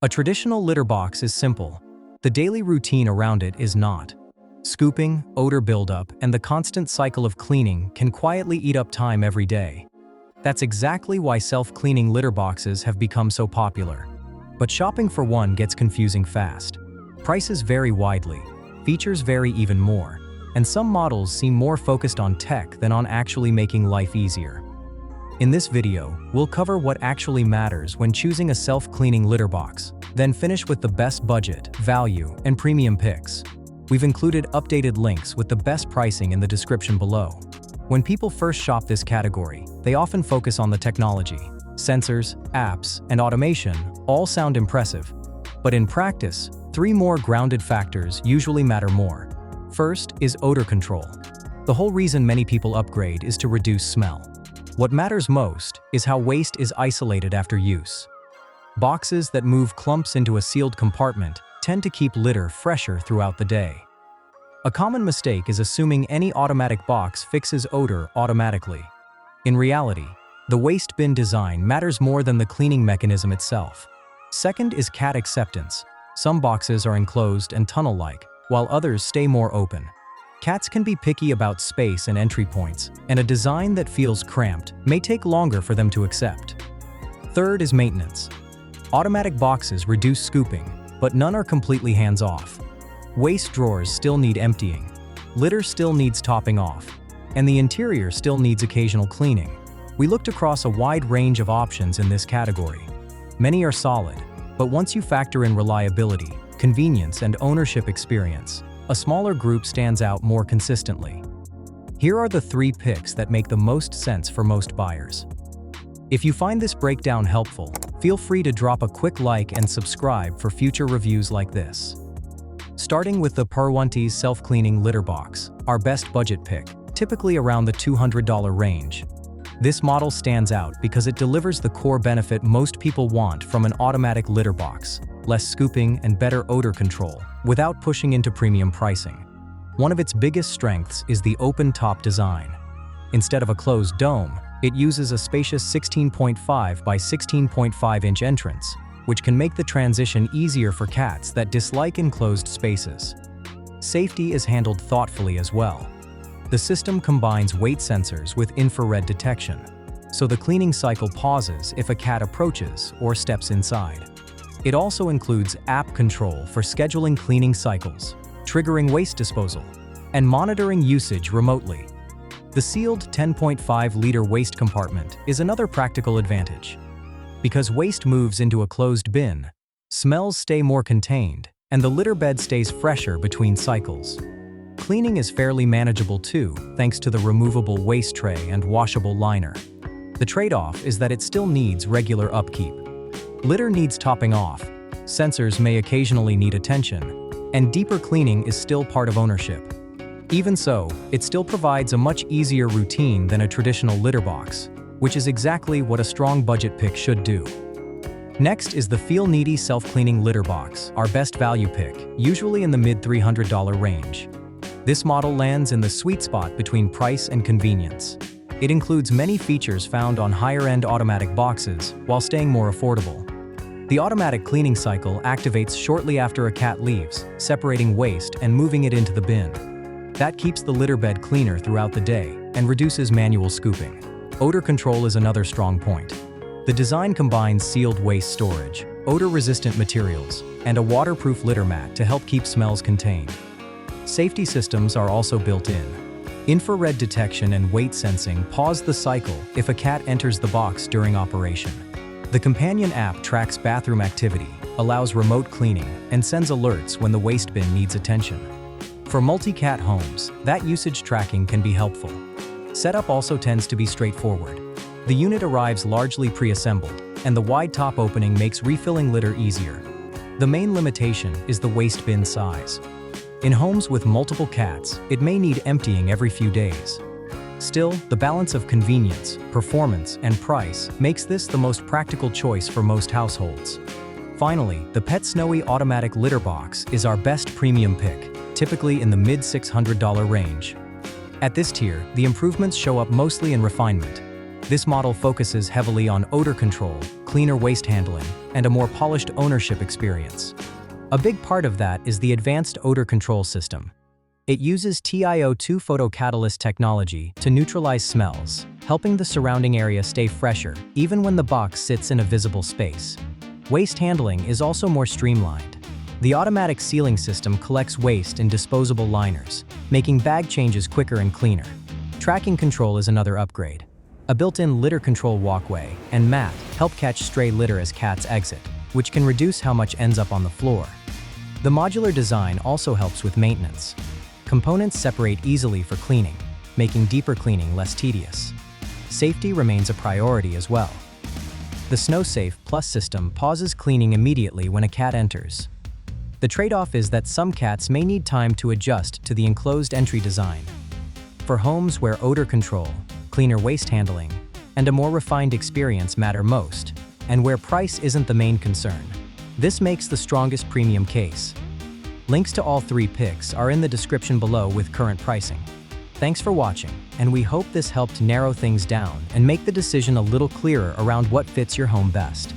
A traditional litter box is simple. The daily routine around it is not. Scooping, odor buildup, and the constant cycle of cleaning can quietly eat up time every day. That's exactly why self-cleaning litter boxes have become so popular. But shopping for one gets confusing fast. Prices vary widely, features vary even more, and some models seem more focused on tech than on actually making life easier. In this video, we'll cover what actually matters when choosing a self-cleaning litter box, then finish with the best budget, value, and premium picks. We've included updated links with the best pricing in the description below. When people first shop this category, they often focus on the technology. Sensors, apps, and automation all sound impressive. But in practice, three more grounded factors usually matter more. First is odor control. The whole reason many people upgrade is to reduce smell. What matters most is how waste is isolated after use. Boxes that move clumps into a sealed compartment tend to keep litter fresher throughout the day. A common mistake is assuming any automatic box fixes odor automatically. In reality, the waste bin design matters more than the cleaning mechanism itself. Second is cat acceptance. Some boxes are enclosed and tunnel-like, while others stay more open. Cats can be picky about space and entry points, and a design that feels cramped may take longer for them to accept. Third is maintenance. Automatic boxes reduce scooping, but none are completely hands-off. Waste drawers still need emptying, litter still needs topping off, and the interior still needs occasional cleaning. We looked across a wide range of options in this category. Many are solid, but once you factor in reliability, convenience, and ownership experience, a smaller group stands out more consistently. Here are the three picks that make the most sense for most buyers. If you find this breakdown helpful, feel free to drop a quick like and subscribe for future reviews like this. Starting with the Purwantes self-cleaning litter box, our best budget pick, typically around the $200 range. This model stands out because it delivers the core benefit most people want from an automatic litter box: less scooping and better odor control, without pushing into premium pricing. One of its biggest strengths is the open-top design. Instead of a closed dome, it uses a spacious 16.5 by 16.5 inch entrance, which can make the transition easier for cats that dislike enclosed spaces. Safety is handled thoughtfully as well. The system combines weight sensors with infrared detection, so the cleaning cycle pauses if a cat approaches or steps inside. It also includes app control for scheduling cleaning cycles, triggering waste disposal, and monitoring usage remotely. The sealed 10.5-liter waste compartment is another practical advantage. Because waste moves into a closed bin, smells stay more contained, and the litter bed stays fresher between cycles. Cleaning is fairly manageable too, thanks to the removable waste tray and washable liner. The trade-off is that it still needs regular upkeep. Litter needs topping off, sensors may occasionally need attention, and deeper cleaning is still part of ownership. Even so, it still provides a much easier routine than a traditional litter box, which is exactly what a strong budget pick should do. Next is the Feelneedy self-cleaning litter box, our best value pick, usually in the mid-$300 range. This model lands in the sweet spot between price and convenience. It includes many features found on higher-end automatic boxes while staying more affordable. The automatic cleaning cycle activates shortly after a cat leaves, separating waste and moving it into the bin. That keeps the litter bed cleaner throughout the day and reduces manual scooping. Odor control is another strong point. The design combines sealed waste storage, odor-resistant materials, and a waterproof litter mat to help keep smells contained. Safety systems are also built in. Infrared detection and weight sensing pause the cycle if a cat enters the box during operation. The companion app tracks bathroom activity, allows remote cleaning, and sends alerts when the waste bin needs attention. For multi-cat homes, that usage tracking can be helpful. Setup also tends to be straightforward. The unit arrives largely pre-assembled, and the wide top opening makes refilling litter easier. The main limitation is the waste bin size. In homes with multiple cats, it may need emptying every few days. Still, the balance of convenience, performance, and price makes this the most practical choice for most households. Finally, the Pet Snowy automatic litter box is our best premium pick, typically in the mid-$600 range. At this tier, the improvements show up mostly in refinement. This model focuses heavily on odor control, cleaner waste handling, and a more polished ownership experience. A big part of that is the advanced odor control system. It uses TiO2 photocatalyst technology to neutralize smells, helping the surrounding area stay fresher even when the box sits in a visible space. Waste handling is also more streamlined. The automatic sealing system collects waste in disposable liners, making bag changes quicker and cleaner. Tracking control is another upgrade. A built-in litter control walkway and mat help catch stray litter as cats exit, which can reduce how much ends up on the floor. The modular design also helps with maintenance. Components separate easily for cleaning, making deeper cleaning less tedious. Safety remains a priority as well. The SnowSafe Plus system pauses cleaning immediately when a cat enters. The trade-off is that some cats may need time to adjust to the enclosed entry design. For homes where odor control, cleaner waste handling, and a more refined experience matter most, and where price isn't the main concern, this makes the strongest premium case. Links to all three picks are in the description below with current pricing. Thanks for watching, and we hope this helped narrow things down and make the decision a little clearer around what fits your home best.